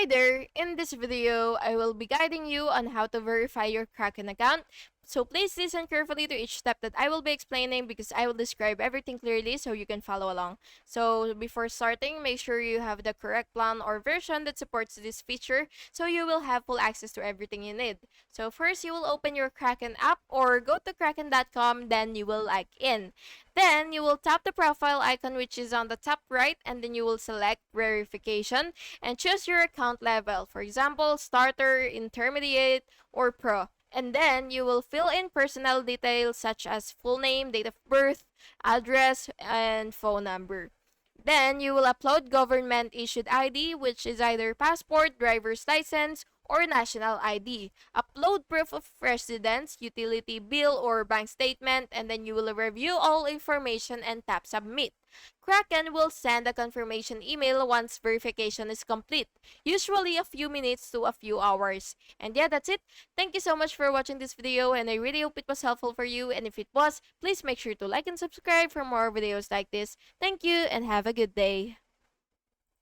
Hi there! In this video, I will be guiding you on how to verify your Kraken account. So please listen carefully to each step that I will be explaining because I will describe everything clearly so you can follow along. So before starting, make sure you have the correct plan or version that supports this feature so you will have full access to everything you need. So first, you will open your Kraken app or go to kraken.com, then you will log in. Then you will tap the profile icon which is on the top right, and then you will select verification and choose your account level. For example, starter, intermediate, or pro. And then you will fill in personal details such as full name, date of birth, address, and phone number. Then you will upload government issued ID, which is either passport, driver's license, or national ID. Upload proof of residence, utility bill, or bank statement, and then you will review all information and tap submit. Kraken will send a confirmation email once verification is complete, usually a few minutes to a few hours. And yeah, that's it. Thank you so much for watching this video, and I really hope it was helpful for you. And if it was, please make sure to like and subscribe for more videos like this. Thank you and have a good day.